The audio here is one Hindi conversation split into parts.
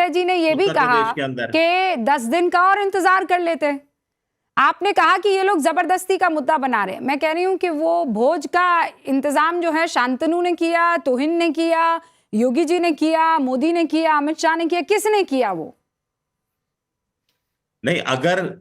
विजय जी ने ये भी उत्तर कहा प्रदेश के अंदर। कि 10 दिन का और इंतजार कर लेते। आपने कहा कि ये लोग जबरदस्ती का मुद्दा बना रहे हैं। मैं कह रही हूं कि वो भोज का इंतजाम जो है शांतनु ने किया, तोहिन ने किया, योगी जी ने किया, मोदी ने किया, अमित शाह ने किया, किसने किया? वो नहीं, अगर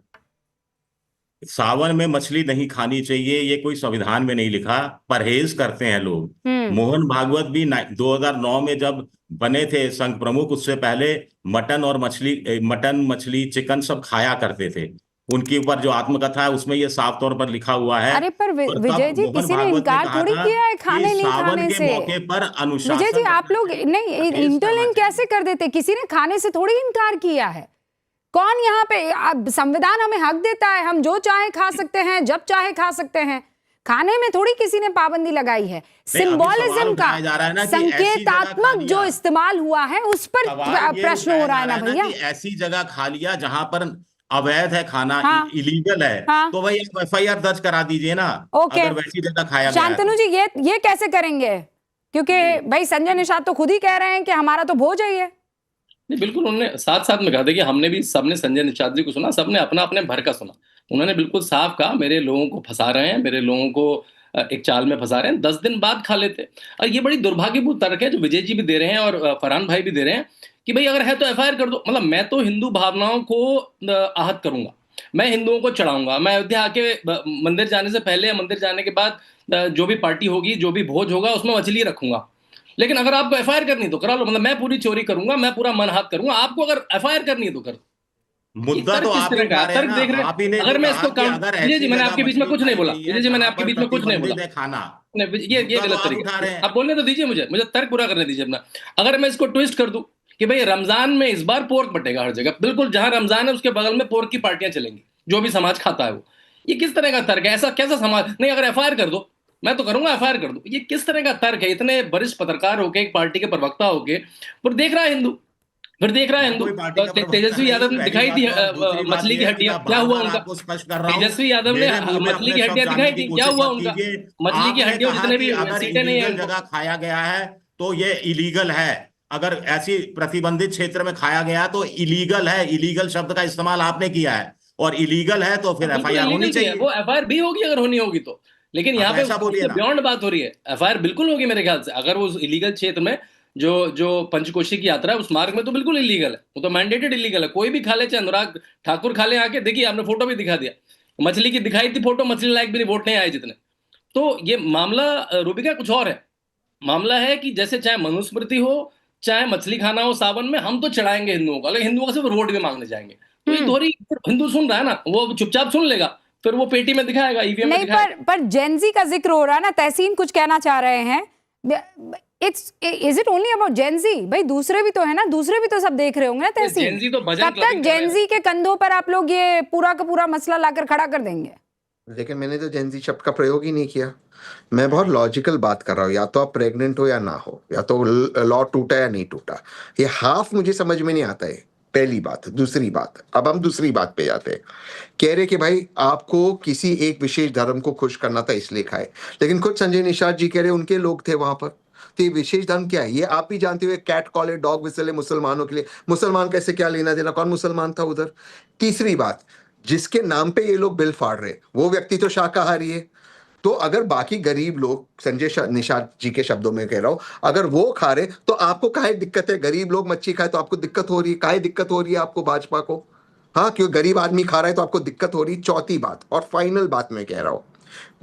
सावन में मछली नहीं खानी चाहिए ये कोई संविधान में नहीं लिखा, परहेज करते हैं लोग। मोहन भागवत भी 2009 में जब बने थे संघ प्रमुख, उससे पहले मटन मछली चिकन सब खाया करते थे। उनके ऊपर जो आत्मकथा है उसमें ये साफ तौर पर लिखा हुआ है। अरे पर और विजय तब जी, मोहन किसी ने भागवत ने इनकार कहा थोड़ी था किया है कि खाने नहीं सावन खाने के से। मौके पर विजय अनुशासन जी, आप लोग नहीं, परहेज करना इंटरलिंक कैसे कर देते? किसी ने खाने से थोड़ी इनकार किया है। कौन यहाँ पे, अब संविधान हमें हक देता है, हम जो चाहे खा सकते हैं, जब चाहे खा सकते हैं। खाने में थोड़ी किसी ने पाबंदी लगाई है। सिंबोलिज्म का, संकेतात्मक जो इस्तेमाल हुआ है उस पर प्रश्न हो रहा है ना भैया। ऐसी जगह खा लिया जहां पर अवैध है खाना, हाँ, इलीगल है, हाँ, तो भाई आप एफआईआर दर्ज करा दीजिए ना। ओके, अगर वैसी जगह खाया गया है शांतनु तो। जी ये कैसे करेंगे? क्योंकि भाई संजय निषाद तो खुद ही कह रहे हैं कि हमारा तो भोज है ये। नहीं, बिल्कुल उन्होंने साथ साथ में कहा था कि हमने भी, सबने संजय निषाद जी को सुना, सबने अपना अपने भर का सुना। उन्होंने बिल्कुल साफ कहा मेरे लोगों को फंसा रहे हैं, मेरे लोगों को एक चाल में फंसा रहे हैं, 10 दिन बाद खा लेते। और ये बड़ी दुर्भाग्यपूर्ण तर्क है जो विजय जी भी दे रहे हैं और फरहान भाई भी दे रहे हैं कि भाई अगर है तो एफआईआर कर दो। मतलब मैं तो हिंदू भावनाओं को आहत करूंगा, मैं हिंदुओं को चढ़ाऊंगा, मैं अयोध्या आके मंदिर जाने से पहले या मंदिर जाने के बाद जो भी पार्टी होगी, जो भी भोज होगा, उसमें मछली रखूंगा। लेकिन अगर आपको एफआईआर करनी तो करा लो। मतलब मैं पूरी चोरी करूंगा, मैं पूरा मन हाथ करूंगा, आपको अगर एफआईआर करनी है तो कर दो। मुद्दा तो आप ही उठा रहे हैं तर्क ना। देख रहे आप ही ने हैं। अगर तो मैं कहा इसको कि काम, अगर विजय ऐसी जी मैंने जगह आपके बीच में मछली कुछ नहीं खाई बोला, गई है विजय जी मैंने जहां आपके पर बीच में कुछ नहीं बोला। प्रतिबंधित है खाना, ये मुद्दा तो गलत आप तरीका उठा रहे है। हैं। आप बोलने तो दीजिए मुझे तर्क पूरा करने दीजिए अपना। अगर मैं इसको ट्विस्ट कर दूं कि भाई रमजान में इस बार पोर्क बटेगा हर जगह, बिल्कुल जहां रमजान है उसके बगल में पोर्क की पार्टियां चलेंगी, जो भी समाज खाता है वो, ये किस तरह का तर्क है? ऐसा कैसा समाज? नहीं, अगर एफआईआर कर दो, मैं तो करूंगा एफआईआर कर दो। ये किस तरह का तर्क है? इतने वरिष्ठ पत्रकार होके, एक पार्टी के प्रवक्ता होके, पर देख रहा है हिंदू, फिर देख रहा है मैं हिंदू। कोई पार्टी का प्रवक्ता तेजस्वी नहीं, यादव ने पहली दिखाई बात थी तो, और दूसरी बात मछली यह की है कि हड्डियां, मैं क्या बार हुआ बार उनका? आपको स्पष्ट कर रहा हूं, तेजस्वी यादव ने मेरे मुंह में मछली अपने की शब्द हड्डियां जानने दिखाई की थी, क्या कोशिश हुआ मत उनका? कीजिए। मछली की आपने हड्डियों कहा जितने कि भी अगर सीटें नहीं है इलीगल उनको। जगह खाया गया है तो ये इलीगल है, अगर ऐसी प्रतिबंधित क्षेत्र में खाया गया तो इलीगल है। इलीगल शब्द का इस्तेमाल आपने किया है, और इलीगल है तो फिर बिल्कुल एफआईआर होनी इलीगल भी है चाहिए। वो, एफआईआर भी होगी अगर होनी होगी तो। लेकिन हाँ, यहाँ तो पे ऐसा बोलिए उससे ना। बियॉन्ड बात हो रही है। एफआईआर बिल्कुल होगी मेरे ख्याल से, अगर वो इलीगल क्षेत्र में, जो जो पंचकोशी की यात्रा है उस मार्ग में, तो बिल्कुल इलीगल है वो, तो मैंडेटेड इलीगल है। कोई भी खा ले, चाहे अनुराग ठाकुर खा ले आके, देखिए आपने फोटो भी दिखा दिया, मछली की दिखाई थी फोटो, मछली लायक भी नहीं, वोट नहीं आए जितने। तो ये मामला रूबिका कुछ और है। मामला है कि जैसे चाहे मनुस्मृति हो, चाहे मछली खाना हो सावन में, हम तो चढ़ाएंगे हिंदुओं को, लेकिन हिंदुओं का सिर्फ वोट भी मांगने जाएंगे। तो ये दोहरी, हिंदू सुन रहा है ना, वो चुपचाप सुन लेगा, फिर वो पेटी में दिखाएगा, ईवीएम में नहीं, दिखाएगा। पर जेनजी का जिक्र हो रहा है ना, तहसीन कुछ कहना चाह रहे हैं। Is it only about Gen Z? भाई दूसरे भी तो है ना, दूसरे भी तो सब देख रहे होंगे ना तहसीन। जेनजी तो भजन कब तक क्लबिंग कर रहे हैं। जेनजी के कंधों पर आप लोग ये पूरा का पूरा मसला लाकर खड़ा कर देंगे? लेकिन मैंने तो जेनजी शब्द का प्रयोग ही नहीं किया। मैं बहुत लॉजिकल बात कर रहा हूँ, या तो आप प्रेग्नेंट हो या ना हो, या तो लॉ टूटा या नहीं टूटा। ये हाफ मुझे समझ में नहीं आता है, पहली बात। दूसरी बात, अब हम दूसरी बात पे जाते हैं। कह रहे कि भाई आपको किसी एक विशेष धर्म को खुश करना था इसलिए खाए, लेकिन खुद संजय निषाद जी कह रहे उनके लोग थे वहां पर। तो ये विशेष धर्म क्या है? ये आप भी जानते हुए, कैट कॉल है, डॉग विसल है मुसलमानों के लिए। मुसलमान कैसे, क्या लेना देना, कौन मुसलमान था उधर? तीसरी बात, जिसके नाम पे ये लोग बिल फाड़ रहे वो व्यक्ति तो शाकाहारी है। तो अगर बाकी गरीब लोग, संजय निषाद जी के शब्दों में कह रहा हूं, अगर वो खा रहे तो आपको काहे दिक्कत है? गरीब लोग मच्छी खाए तो आपको दिक्कत हो रही है, काहे दिक्कत हो रही है आपको भाजपा को? हाँ, क्यों गरीब आदमी खा रहा है तो आपको दिक्कत हो रही? चौथी बात और फाइनल बात मैं कह रहा हूं,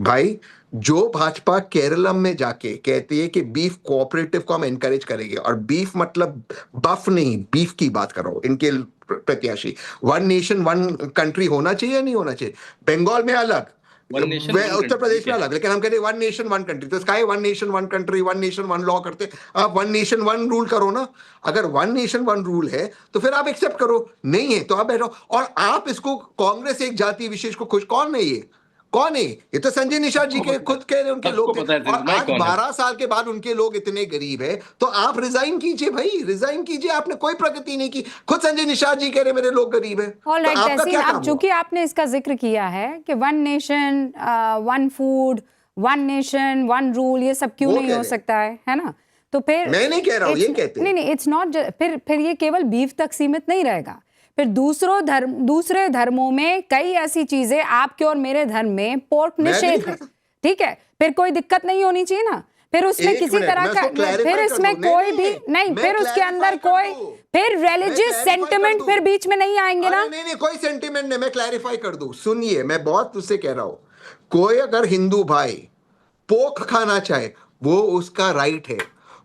भाई जो भाजपा केरलम में जाके कहती है कि बीफ कोऑपरेटिव को हम एनकरेज करेंगे, और बीफ मतलब बफ नहीं, बीफ की बात कर रहा हूं, इनके प्रत्याशी, वन नेशन वन कंट्री होना चाहिए या नहीं होना चाहिए? बंगाल में अलग, उत्तर प्रदेश में अलग, लेकिन हम कहते हैं वन नेशन वन कंट्री। तो इसका one nation one country, one nation one law करते, आप वन नेशन वन रूल करो ना। अगर वन नेशन वन रूल है तो फिर आप एक्सेप्ट करो, नहीं है तो आप बैठो। और आप इसको कांग्रेस एक जाति विशेष को खुश, कौन है ये? कौन है ये? तो संजय निषाद जी के खुद कह रहे हैं उनके लोग थे, और आज 12 साल के बाद उनके लोग इतने गरीब है तो आप रिजाइन कीजिए भाई, रिजाइन कीजिए। आपने कोई प्रगति नहीं की, खुद संजय निषाद जी कह रहे मेरे लोग गरीब है। ऑल राइट तहसीन, अब चूंकि आपने इसका जिक्र किया है कि one nation one food, one nation one rule, ये सब क्यों नहीं हो सकता है ना? तो फिर मैं नहीं कह रहा हूँ, ये कहते हैं। नहीं, इट्स नॉट, फिर ये केवल बीफ तक सीमित नहीं रहेगा। फिर दूसरे धर्मों में कई ऐसी चीजें, आपके और मेरे धर्म में पोर्क निषेध है, ठीक है, फिर कोई दिक्कत नहीं होनी चाहिए ना। फिर उसमें किसी तरह का, फिर इसमें कोई भी नहीं, फिर उसके अंदर कोई फिर रिलीजियस सेंटिमेंट फिर बीच में नहीं आएंगे ना। नहीं, कोई सेंटिमेंट नहीं, मैं क्लैरिफाई कर दूं। सुनिए, मैं बहुत उससे कह रहा हूं, कोई अगर हिंदू भाई पोर्क खाना चाहे वो उसका राइट है,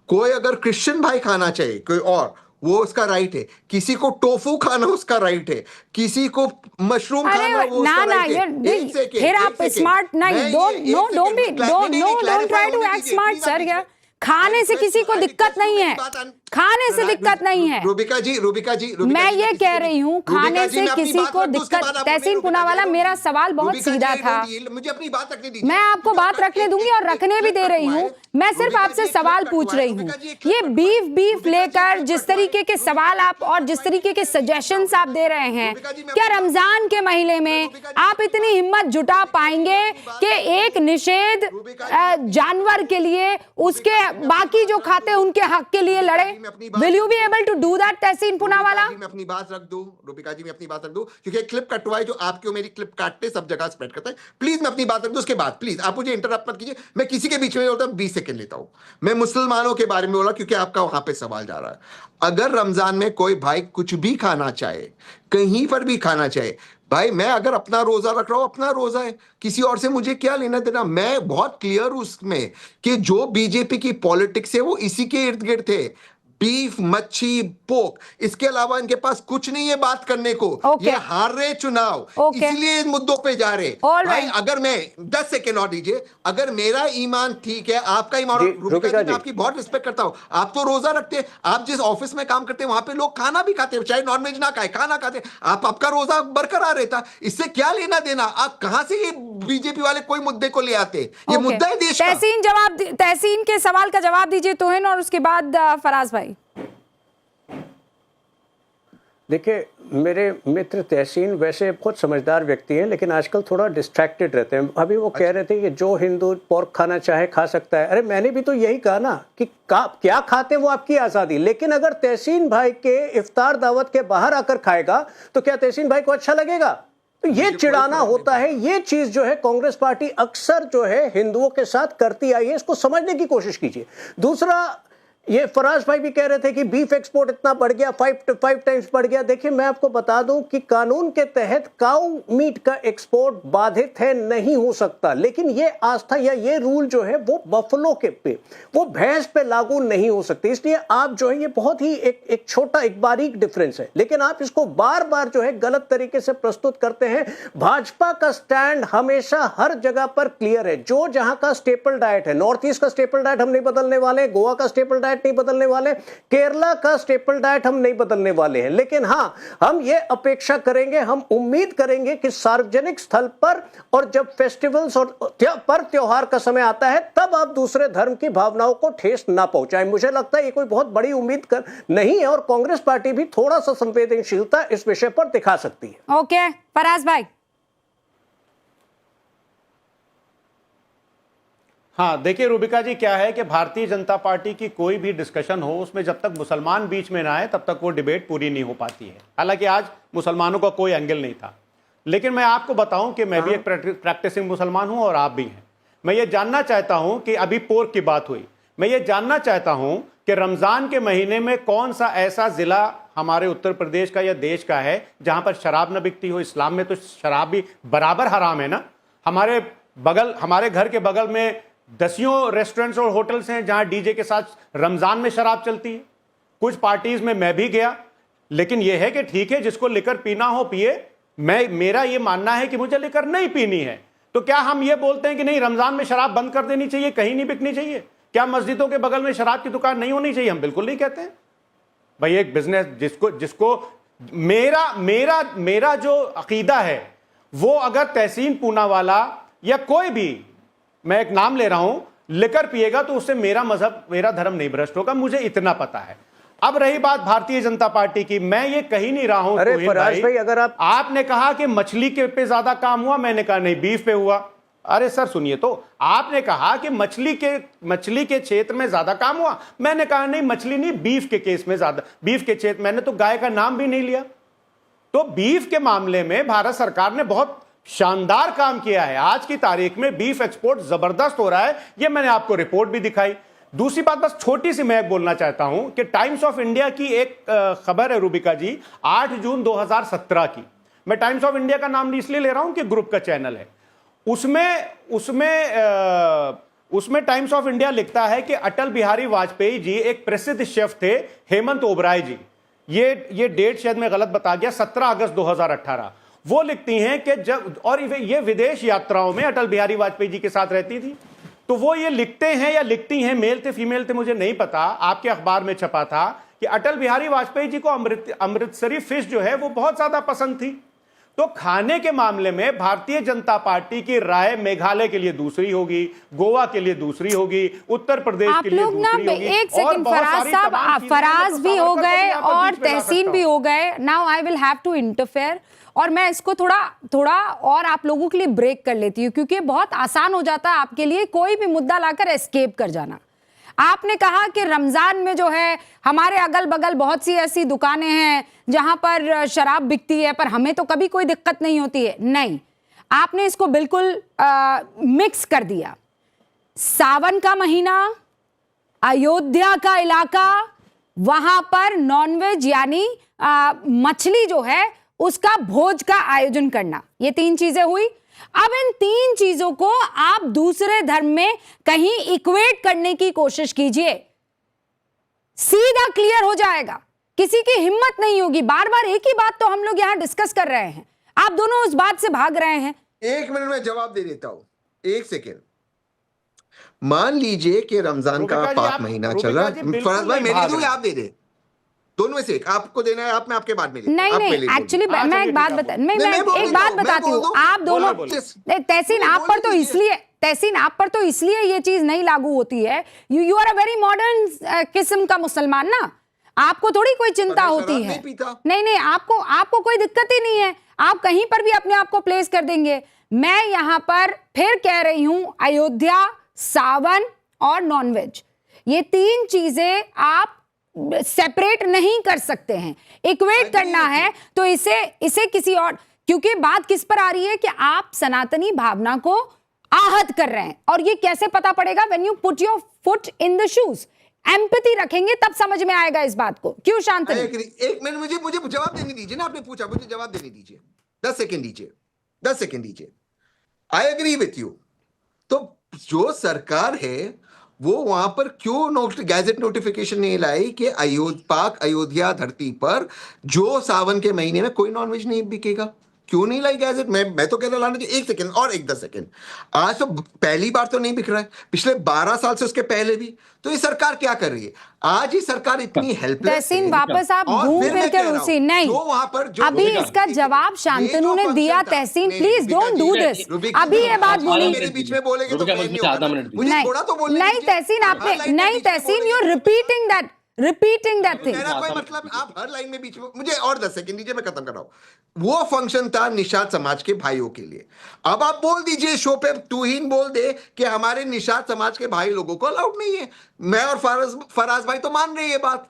कोई अगर क्रिश्चियन भाई खाना चाहे कोई और, वो उसका राइट है, किसी को टोफू खाना उसका राइट है, किसी को मशरूम खाना वो उसका राइट है। फिर आप स्मार्ट नहीं, don't try to act smart sir. यार खाने से किसी को दिक्कत नहीं है, खाने से दिक्कत नहीं है। रूबिका जी, मैं ये कह रही हूँ खाने से किसी को दिक्कत। तहसीन पूनावाला, मेरा सवाल बहुत सीधा था, मुझे अपनी बात रखने दीजिए। मैं आपको बात रखने दूंगी और रखने भी दे रही हूँ। मैं सिर्फ आपसे सवाल पूछ रही हूँ, ये बीफ लेकर जिस तरीके के सवाल आप और जिस तरीके के सजेशंस आप दे रहे हैं, क्या रमजान के महीने में आप इतनी हिम्मत जुटा पाएंगे कि एक निषेध जानवर के लिए, उसके बाकी जो खाते हैं उनके हक के लिए लड़े? Will you be able to do that, तहसीन पूनावाला? मैं अपनी बात रख दूं, रूबिका जी, मैं अपनी बात रख दूं, क्योंकि क्लिप कटवाए जो आपकी और मेरी क्लिप काटते सब जगह स्प्रेड करता है। प्लीज मैं अपनी बात रख दूं, उसके बाद प्लीज आप मुझे इंटरप्ट मत कीजिए। मैं किसी के बीच में बोलता हूं, 20 सेकंड लेता हूं। मैं मुसलमानों के बारे में बोला क्योंकि आपका वहां पे सवाल जा रहा है। अगर रमजान में कोई भाई कुछ भी खाना चाहे, कहीं पर भी खाना चाहे, भाई मैं अगर अपना रोजा रख रहा हूं, अपना रोजा है, किसी और से मुझे क्या लेना देना। मैं बहुत क्लियर हूं उसमें कि जो बीजेपी की पॉलिटिक्स है वो इसी के इर्द गिर्द थे, बीफ, मच्छी, पोर्क, इसके अलावा इनके पास कुछ नहीं है बात करने को। ये हार रहे चुनाव, इसलिए इन मुद्दों पे जा रहे। भाई अगर मैं 10 सेकेंड और दीजिए, अगर मेरा ईमान ठीक है, आपका ईमान, रूबिका जी मैं आपकी बहुत रिस्पेक्ट करता हूं, आप तो रोजा रखते हैं, आप जिस ऑफिस में काम करते हैं वहां पे लोग खाना भी खाते हैं, चाहे नॉनवेज ना खाए, खाना खाते हैं, आपका रोजा बरकरार रहता, इससे क्या लेना देना। आप कहां से ये बीजेपी वाले कोई मुद्दे को ले आते? ये मुद्दा है देश का। तहसीन के सवाल का जवाब दीजिए तोहिन, और उसके बाद फराज भाई। देखिए, मेरे मित्र तहसीन वैसे बहुत समझदार व्यक्ति हैं, लेकिन आजकल थोड़ा डिस्ट्रैक्टेड रहते हैं। अभी वो कह रहे थे कि जो हिंदू पोर्क खाना चाहे खा सकता है। अरे मैंने भी तो यही कहा ना कि क्या खाते वो आपकी आज़ादी, लेकिन अगर तहसीन भाई के इफ्तार दावत के बाहर आकर खाएगा तो क्या तहसीन भाई को अच्छा लगेगा? तो ये चिढ़ाना होता है, ये चीज जो है कांग्रेस पार्टी अक्सर जो है हिंदुओं के साथ करती आई है, इसको समझने की कोशिश कीजिए। दूसरा, ये फराज भाई भी कह रहे थे कि बीफ एक्सपोर्ट इतना बढ़ गया, 5 टाइम्स बढ़ गया। देखिए, मैं आपको बता दूं कि कानून के तहत काऊ मीट का एक्सपोर्ट बाधित है, नहीं हो सकता, लेकिन ये आस्था या ये रूल जो है वो बफलो के पे, वो भैंस पे लागू नहीं हो सकते। इसलिए आप जो है, ये बहुत ही एक छोटा, एक बारीक डिफरेंस है, लेकिन आप इसको बार बार जो है गलत तरीके से प्रस्तुत करते हैं। भाजपा का स्टैंड हमेशा हर जगह पर क्लियर है। जो जहां का स्टेपल डाइट है, नॉर्थ ईस्ट का स्टेपल डाइट हम नहीं बदलने वाले, गोवा का स्टेपल डाइट नहीं बदलने वाले, केरला का स्टेपल डाइट हम नहीं बदलने वाले हैं, लेकिन हां, हम ये अपेक्षा करेंगे, हम उम्मीद करेंगे कि सार्वजनिक स्थल पर और जब फेस्टिवल्स और पर्व त्योहार का समय आता है, तब आप दूसरे धर्म की भावनाओं को ठेस ना पहुंचाएं। मुझे लगता है ये कोई बहुत बड़ी उम्मीद नहीं है, और कांग्रेस पार्टी भी थोड़ा सा संवेदनशीलता इस विषय पर दिखा सकती है। ओके, फराज भाई। हाँ, देखिए रूबिका जी, क्या है कि भारतीय जनता पार्टी की कोई भी डिस्कशन हो, उसमें जब तक मुसलमान बीच में ना आए तब तक वो डिबेट पूरी नहीं हो पाती है। हालांकि आज मुसलमानों का कोई एंगल नहीं था, लेकिन मैं आपको बताऊं कि मैं भी एक प्रैक्टिसिंग मुसलमान हूं और आप भी हैं। मैं ये जानना चाहता हूं कि अभी पोर्क की बात हुई, मैं ये जानना चाहता हूं कि रमजान के महीने में कौन सा ऐसा जिला हमारे उत्तर प्रदेश का या देश का है जहां पर शराब न बिकती हो। इस्लाम में तो शराब भी बराबर हराम है ना। हमारे घर के बगल में दसियों रेस्टोरेंट्स और होटल्स हैं जहां डीजे के साथ रमजान में शराब चलती है। कुछ पार्टीज में मैं भी गया, लेकिन यह है कि ठीक है, जिसको लिकर पीना हो पिए। मेरा यह मानना है कि मुझे लिकर नहीं पीनी है, तो क्या हम ये बोलते हैं कि नहीं, रमजान में शराब बंद कर देनी चाहिए, कहीं नहीं बिकनी चाहिए? क्या मस्जिदों के बगल में शराब की दुकान नहीं होनी चाहिए? हम बिल्कुल नहीं कहते हैं भाई। एक बिजनेस जिसको मेरा जो अकीदा है, वो अगर तहसीन पूनावाला या कोई भी, मैं एक नाम ले रहा हूं, लिकर पिएगा तो उससे मेरा मजहब, मेरा धर्म नहीं भ्रष्ट होगा, मुझे इतना पता है। अब रही बात भारतीय जनता पार्टी की, मैं ये कही नहीं रहा हूं। अरे फराज भाई, अगर आपने कहा कि मछली के पे ज्यादा काम हुआ, मैंने कहा नहीं, बीफ पे हुआ। अरे सर सुनिए, तो आपने कहा कि मछली के क्षेत्र में ज्यादा काम हुआ। मैंने कहा नहीं, मछली नहीं, बीफ के केस में ज्यादा, बीफ के क्षेत्र, मैंने तो गाय का नाम भी नहीं लिया। तो बीफ के मामले में भारत सरकार ने बहुत शानदार काम किया है। आज की तारीख में बीफ एक्सपोर्ट जबरदस्त हो रहा है, ये मैंने आपको रिपोर्ट भी दिखाई। दूसरी बात बस छोटी सी मैं बोलना चाहता हूं कि टाइम्स ऑफ इंडिया की एक खबर है रूबिका जी, 8 जून 2017 की। मैं टाइम्स ऑफ इंडिया का नाम इसलिए ले रहा हूं कि ग्रुप का चैनल है। उसमें टाइम्स ऑफ इंडिया लिखता है कि अटल बिहारी वाजपेयी जी एक प्रसिद्ध शेफ थे, हेमंत ओबराय जी। ये डेट शायद मैं गलत बता गया, 17 अगस्त 2018। वो लिखती हैं कि जब, और ये विदेश यात्राओं में अटल बिहारी वाजपेयी जी के साथ रहती थी, तो वो ये लिखते हैं या लिखती हैं, मेल थे फीमेल थे मुझे नहीं पता, आपके अखबार में छपा था कि अटल बिहारी वाजपेयी जी को अमृतसरी फिश जो है वो बहुत ज्यादा पसंद थी। तो खाने के मामले में भारतीय जनता पार्टी की राय मेघालय के लिए दूसरी होगी, गोवा के लिए दूसरी होगी, उत्तर प्रदेश के लिए दूसरी होगी। एक सेकंड फराज साहब, फराज भी हो गए और तहसीन भी हो गए। Now I will have to interfere, और मैं इसको थोड़ा और आप लोगों के लिए ब्रेक कर लेती हूँ, क्योंकि बहुत आसान हो जाता है आपके लिए कोई भी मुद्दा लाकर एस्केप कर जाना। आपने कहा कि रमजान में जो है हमारे अगल बगल बहुत सी ऐसी दुकानें हैं जहां पर शराब बिकती है, पर हमें तो कभी कोई दिक्कत नहीं होती है। नहीं, आपने इसको बिल्कुल मिक्स कर दिया। सावन का महीना, अयोध्या का इलाका, वहां पर नॉनवेज यानी मछली जो है उसका भोज का आयोजन करना, ये 3 चीजें हुई। अब इन 3 चीजों को आप दूसरे धर्म में कहीं इक्वेट करने की कोशिश कीजिए, सीधा क्लियर हो जाएगा, किसी की हिम्मत नहीं होगी। बार बार एक ही बात तो हम लोग यहां डिस्कस कर रहे हैं, आप दोनों उस बात से भाग रहे हैं। 1 मिनट में जवाब दे देता हूं, 1 सेकेंड। मान लीजिए कि रमजान का पाक महीना चल रहा है, फराज भाई मेरे दूं या आप दे दे, दोनों में से एक आपको देना है, आप मैं आपके बाद में नहीं, एक्चुअली मैं एक बात बताती हूँ, आप दोनों, तहसीन आप पर तो इसलिए ये चीज नहीं लागू होती है, you are a very modern किस्म का मुसलमान ना, आपको थोड़ी कोई चिंता होती है। नहीं, आपको कोई दिक्कत ही नहीं है, आप कहीं पर भी अपने आप को प्लेस कर देंगे। मैं यहां पर फिर कह रही हूं, अयोध्या, सावन और नॉनवेज, ये 3 चीजें आप सेपरेट नहीं कर सकते हैं। इक्वेट करना है तो इसे किसी और, क्योंकि बात किस पर आ रही है कि आप सनातनी भावना को आहत कर रहे हैं, और ये कैसे पता पड़ेगा? When you put your foot in the shoes, empathy रखेंगे तब समझ में आएगा इस बात को। क्यों शांतनु? 1 मिनट मुझे जवाब देने दीजिए ना, आपने पूछा, मुझे जवाब देने दीजिए, 10 सेकेंड दीजिए। I agree with you. तो जो सरकार है वो वहां पर क्यों गैजेट नोटिफिकेशन नहीं लाई कि अयोध्या धरती पर जो सावन के महीने में कोई नॉनवेज नहीं बिकेगा? क्यों नहीं लाई गैजेट? मैं तो कह रहा लाना चाहिए। 1 सेकेंड और 10 सेकेंड। आज तो पहली बार तो नहीं बिक रहा है, पिछले 12 साल से उसके पहले भी। तो ये सरकार क्या कर रही है? आज ही सरकार इतनी हेल्पलेस है। वापस आप घूम फिर कर उसी, नहीं, वहां पर अभी इसका जवाब शांतनु ने दिया। तहसीन प्लीज डोंट डू दिस, अभी ये बात बोली मेरे बीच में बोलेंगे तो मुझे थोड़ा तो बोलने नहीं तहसीन, आपने नहीं Tahseen, you are repeating that thing. मेरा कोई मतलब, आप हर लाइन में बीच में मुझे और 10 सेकंड दीजिए, मैं खत्म कर रहा हूं। वो फंक्शन था निषाद समाज के भाइयों के लिए। अब आप बोल दीजिए शो पे, तूहीन बोल दे कि हमारे निषाद समाज के भाई लोगों को अलाउड नहीं है। मैं और फराज भाई तो मान रहे हैं ये बात,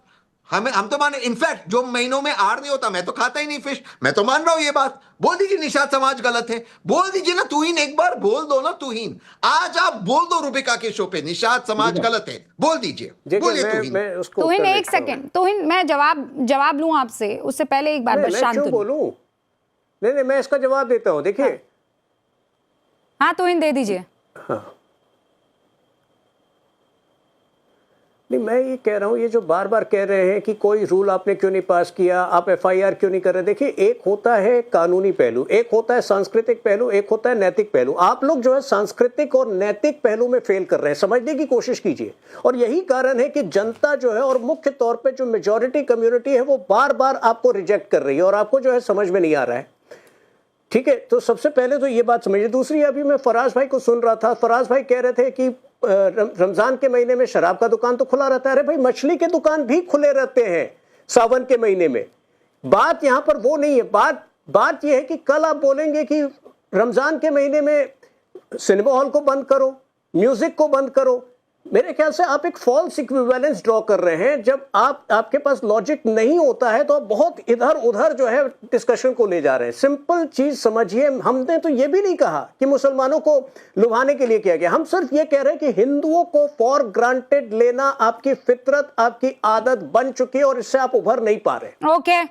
हम तो मान, इनफैक्ट जो महीनों में आड़ नहीं होता मैं तो खाता ही नहीं फिश, मैं तो मान रहा हूं ये बात। बोल दीजिए निषाद समाज गलत है, बोल दीजिए ना तूहीन, एक बार बोल दो ना तूहीन। आज आप बोल दो रूबिका के शो पे निषाद समाज गलत है, बोल दीजिए, बोलिए तूहीन। 1 सेकंड तूहीन, मैं जवाब लूं आपसे, उससे पहले एक बार बस शांत बोलूं। नहीं, मैं इसका जवाब देता हूं। देखिए, हाँ तूहीन दे दीजिए। हाँ, नहीं, मैं ये कह रहा हूँ, ये जो बार बार कह रहे हैं कि कोई रूल आपने क्यों नहीं पास किया, आप FIR क्यों नहीं कर रहे। देखिए, एक होता है कानूनी पहलू, एक होता है सांस्कृतिक पहलू, एक होता है नैतिक पहलू। आप लोग जो है सांस्कृतिक और नैतिक पहलू में फेल कर रहे हैं, समझने की कोशिश कीजिए। और यही कारण है कि जनता जो है, और मुख्य तौर पर जो मेजॉरिटी कम्युनिटी है, वो बार बार आपको रिजेक्ट कर रही है और आपको जो है समझ में नहीं आ रहा है। ठीक है, तो सबसे पहले तो ये बात समझिए। दूसरी, अभी मैं फराज भाई को सुन रहा था, फराज भाई कह रहे थे कि रमजान के महीने में शराब का दुकान तो खुला रहता है। अरे भाई, मछली के दुकान भी खुले रहते हैं सावन के महीने में। बात यहां पर वो नहीं है, बात यह है कि कल आप बोलेंगे कि रमजान के महीने में सिनेमा हॉल को बंद करो, म्यूजिक को बंद करो। मेरे ख्याल से आप एक फॉल्स इक्विवेलेंस ड्रॉ कर रहे हैं। जब आपके पास लॉजिक नहीं होता है तो आप बहुत इधर उधर जो है डिस्कशन को ले जा रहे हैं। सिंपल चीज समझिए, हमने तो ये भी नहीं कहा कि मुसलमानों को लुभाने के लिए किया गया। हम सिर्फ ये कह रहे हैं कि हिंदुओं को फॉर ग्रांटेड लेना आपकी फितरत, आपकी आदत बन चुकी है और इससे आप उभर नहीं पा रहे। ओके,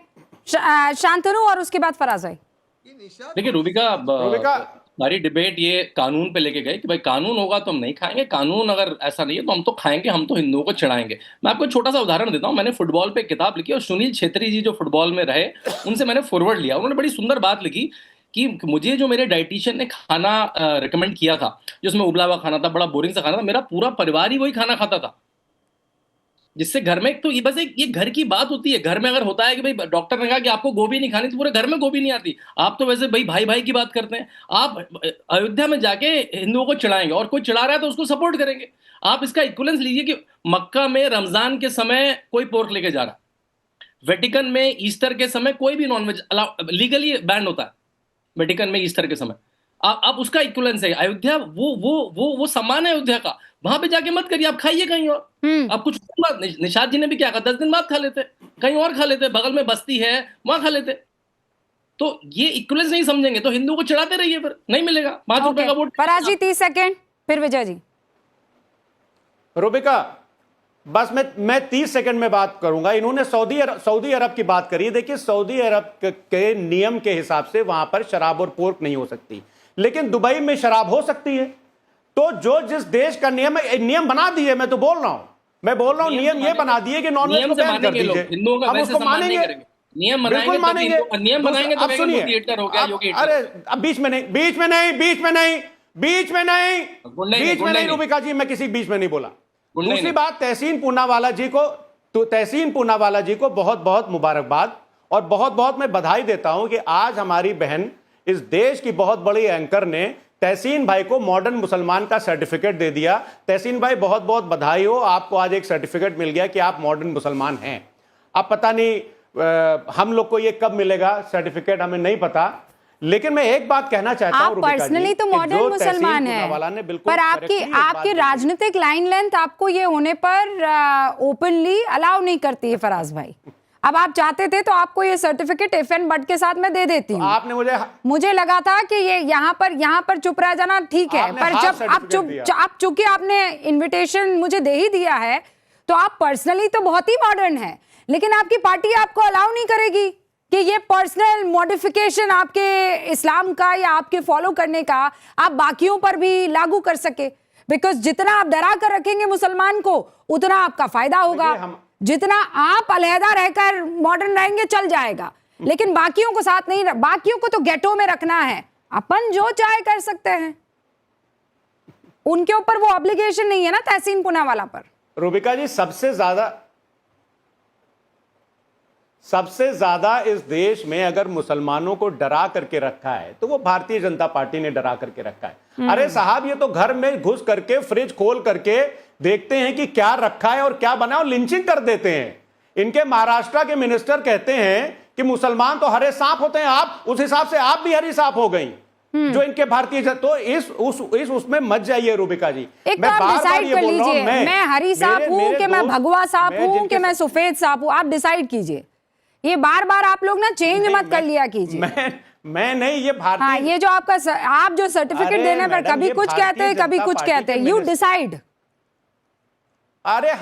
शांतनु और उसके बाद फराज भाई। देखिए रूबिका, सारी डिबेट ये कानून पे लेके गए कि भाई कानून होगा तो हम नहीं खाएंगे, कानून अगर ऐसा नहीं है तो हम तो खाएंगे, हम तो हिंदुओं को चिढ़ाएंगे। मैं आपको एक छोटा सा उदाहरण देता हूँ। मैंने फुटबॉल पे एक किताब लिखी और सुनील छेत्री जी जो फुटबॉल में रहे उनसे मैंने फॉरवर्ड लिया। उन्होंने बड़ी सुंदर बात लिखी कि मुझे जो मेरे डाइटिशियन ने खाना रिकमेंड किया था, जिसमें उबला हुआ खाना था, बड़ा बोरिंग सा खाना था, मेरा पूरा परिवार ही वही खाना खाता था। जिससे घर में तो ये बस एक ये घर की बात होती है। घर में अगर होता है कि भाई डॉक्टर ने कहा कि आपको गोभी नहीं खानी, तो पूरे घर में गोभी नहीं आती। आप तो वैसे भाई भाई की बात करते हैं। आप अयोध्या में जाके हिंदुओं को चिढ़ाएंगे और कोई चिढ़ा रहा है तो उसको सपोर्ट करेंगे। आप इसका इक्विवेलेंस लीजिए कि मक्का में रमजान के समय कोई पोर्क लेके जा रहा है, वेटिकन में ईस्टर के समय कोई भी नॉनवेज लीगली बैंड होता है वेटिकन में ईस्टर के समय। आप उसका इक्विवेलेंस है। अयोध्या वो सम्मान है अयोध्या का, वहां पे जाके मत करिए, आप खाइए कहीं और। आप कुछ निषाद जी ने भी क्या कहा, 10 दिन बाद खा लेते, कहीं और खा लेते, बगल में बस्ती है वहां खा लेते। तो ये इक्विवेलेंस नहीं समझेंगे तो हिंदुओं को चढ़ाते रहिए, फिर नहीं मिलेगा। 5 रुपए का वोट। फराज जी 30 सेकेंड, फिर विजय जी। रूबिका, बस मैं 30 सेकंड में बात करूंगा। इन्होंने सऊदी अरब की बात करी। देखिए, सऊदी अरब के नियम के हिसाब से वहां पर शराब और पोर्क नहीं हो सकती, लेकिन दुबई में शराब हो सकती है। तो जो जिस देश का नियम बना दिए, मैं तो बोल रहा हूं नियम ये बना दिए कि नॉनवेज को बैन कर दीजिए। हम उसको मानेंगे, नियम बिल्कुल मानेंगे। बनाएंगे तो अब सुनिए, अरे अब बीच में नहीं रूबिका जी, मैं किसी बीच में नहीं बोला। दूसरी बात, तहसीन पूनावाला जी को बहुत बहुत मुबारकबाद और बहुत बहुत मैं बधाई देता हूं कि आज हमारी बहन इस देश की बहुत बड़ी एंकर ने तहसीन भाई को मॉडर्न मुसलमान का सर्टिफिकेट दे दिया। तहसीन भाई, बहुत बहुत बधाई हो, आपको आज एक सर्टिफिकेट मिल गया कि आप मॉडर्न मुसलमान हैं। अब पता नहीं हम लोग को ये कब मिलेगा सर्टिफिकेट, हमें नहीं पता। लेकिन मैं एक बात कहना चाहता हूं, आप पर्सनली तो मॉडर्न मुसलमान हैं, पर आपकी राजनीतिक लाइन लेंथ आपको ये होने पर ओपनली अलाउ नहीं करती है फराज भाई। अब आप चाहते थे तो आपको ये सर्टिफिकेट इफ एंड बट के साथ मैं दे देती हूँ। आपने मुझे लगा था कि ये यहाँ पर चुप रह जाना ठीक है, पर जब आप चूंकि आपने इन्विटेशन मुझे दे ही दिया है तो आप पर्सनली तो बहुत ही मॉडर्न है, लेकिन आपकी पार्टी आपको अलाउ नहीं करेगी कि ये पर्सनल मॉडिफिकेशन आपके इस्लाम का या आपके फॉलो करने का आप बाकियों पर भी लागू कर सके। बिकॉज जितना आप डरा कर रखेंगे मुसलमान को उतना आपका फायदा होगा। जितना आप अलहदा रहकर मॉडर्न रहेंगे चल जाएगा, लेकिन बाकियों को साथ नहीं, बाकियों को तो गेटो में रखना है। अपन जो चाहे कर सकते हैं, उनके ऊपर वो ऑब्लिगेशन नहीं है ना तहसीन पूनावाला पर। रूबिका जी, सबसे ज्यादा इस देश में अगर मुसलमानों को डरा करके रखा है तो वो भारतीय जनता पार्टी ने डरा करके रखा है। अरे साहब, ये तो घर में घुस करके फ्रिज खोल करके देखते हैं कि क्या रखा है और क्या बना है और लिंचिंग कर देते हैं। इनके महाराष्ट्र के मिनिस्टर कहते हैं कि मुसलमान तो हरे सांप होते हैं। आप उस हिसाब से आप भी हरी सांप हो गई जो इनके भारतीय। तो उसमें मत जाइए रूबिका जी। एक तो आप डिसाइड कर लीजिए, मैं हरी सांप हूं कि मैं भगवा सांप हूं कि मैं सफेद सांप हूं। आप डिसाइड कीजिए। ये बार बार आप लोग ना चेंज मत कर लिया कीजिए। मैं नहीं, ये भारतीय। हाँ, ये जो आपका आप जो सर्टिफिकेट देने पर कभी कुछ कहते हैं कभी कुछ कहते हैं, यू डिसाइड। अरे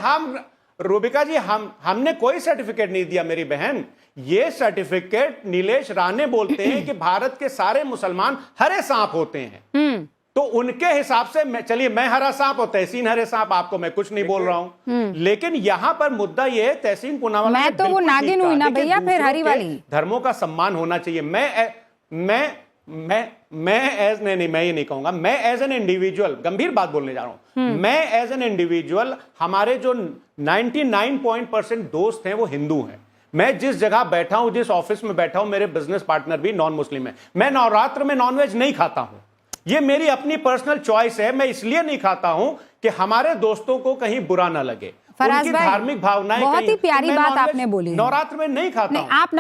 रूबिका जी, हमने कोई सर्टिफिकेट नहीं दिया मेरी बहन। ये सर्टिफिकेट नीलेश राणे बोलते हैं कि भारत के सारे मुसलमान हरे सांप होते हैं। तो उनके हिसाब से चलिए, मैं हरा सांप और तहसीन हरे सांप, आपको मैं कुछ नहीं बोल रहा हूं। लेकिन यहां पर मुद्दा ये है, तहसीन पूनावाला मैं तो वो नागिन हुई ना भैया, फिर हरी वाली। धर्मों का सम्मान होना चाहिए। मैं ये नहीं कहूंगा। मैं एज एन इंडिविजुअल गंभीर बात बोलने जा रहा हूं। मैं एज एन इंडिविजुअल, हमारे जो 99% दोस्त हैं वो हिंदू हैं। मैं जिस जगह बैठा हूं, जिस ऑफिस में बैठा हूं, मेरे बिजनेस पार्टनर भी नॉन मुस्लिम है। मैं नवरात्र में नॉनवेज नहीं खाता हूं, ये मेरी अपनी पर्सनल चॉइस है। मैं इसलिए नहीं खाता हूं कि हमारे दोस्तों को कहीं बुरा ना लगे, उनकी धार्मिक भावनाएं। बहुत ही प्यारी बात आपने बोली। नवरात्र में नहीं खाता हूं। आप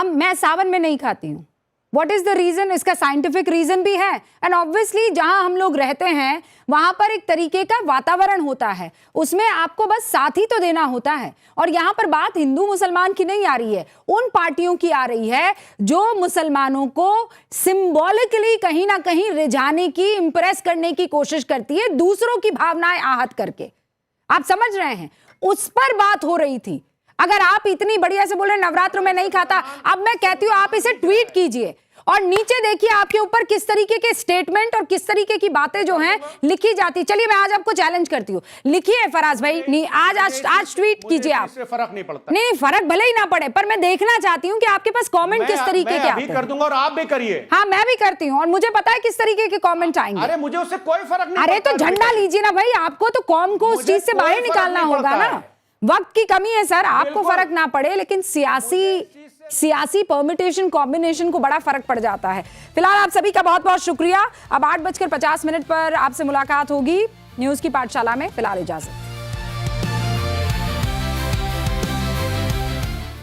मैं सावन में नहीं खाती हूँ। What is the reason? इसका साइंटिफिक रीजन भी है। एंड ऑब्वियसली जहां हम लोग रहते हैं वहां पर एक तरीके का वातावरण होता है, उसमें आपको बस साथ ही तो देना होता है। और यहां पर बात हिंदू मुसलमान की नहीं आ रही है, उन पार्टियों की आ रही है जो मुसलमानों को सिंबॉलिकली कहीं ना कहीं रिझाने की, इंप्रेस करने की कोशिश करती है, दूसरों की भावनाएं आहत करके। आप समझ रहे हैं, उस पर बात हो रही थी। अगर आप इतनी बढ़िया से बोल रहे नवरात्र में नहीं खाता, अब मैं कहती हूं आप इसे ट्वीट कीजिए और नीचे देखिए आपके ऊपर किस तरीके के स्टेटमेंट और किस तरीके की बातें जो हैं लिखी जाती। चलिए मैं आज आपको चैलेंज करती हूँ, लिखिए फराज भाई, नहीं आज ट्वीट कीजिए आप। इससे फर्क नहीं पड़ता। नहीं, फर्क भले ही ना पड़े, पर मैं देखना चाहती हूँ कि आपके पास कमेंट किस तरीके के आते हैं। कर दूंगा और आप भी करिए। हाँ, मैं भी करती हूँ और मुझे पता है किस तरीके के कमेंट आएंगे। अरे मुझे उससे कोई फर्क नहीं। अरे तो झंडा लीजिए ना भाई, आपको तो कौम को उस चीज से बाहर निकालना होगा ना। वक्त की कमी है सर, आपको फर्क ना पड़े, लेकिन सियासी परमिटेशन कॉम्बिनेशन को बड़ा फर्क पड़ जाता है। फिलहाल आप सभी का बहुत बहुत शुक्रिया। अब 8:50 पर आपसे मुलाकात होगी न्यूज की पाठशाला में। फिलहाल इजाजत।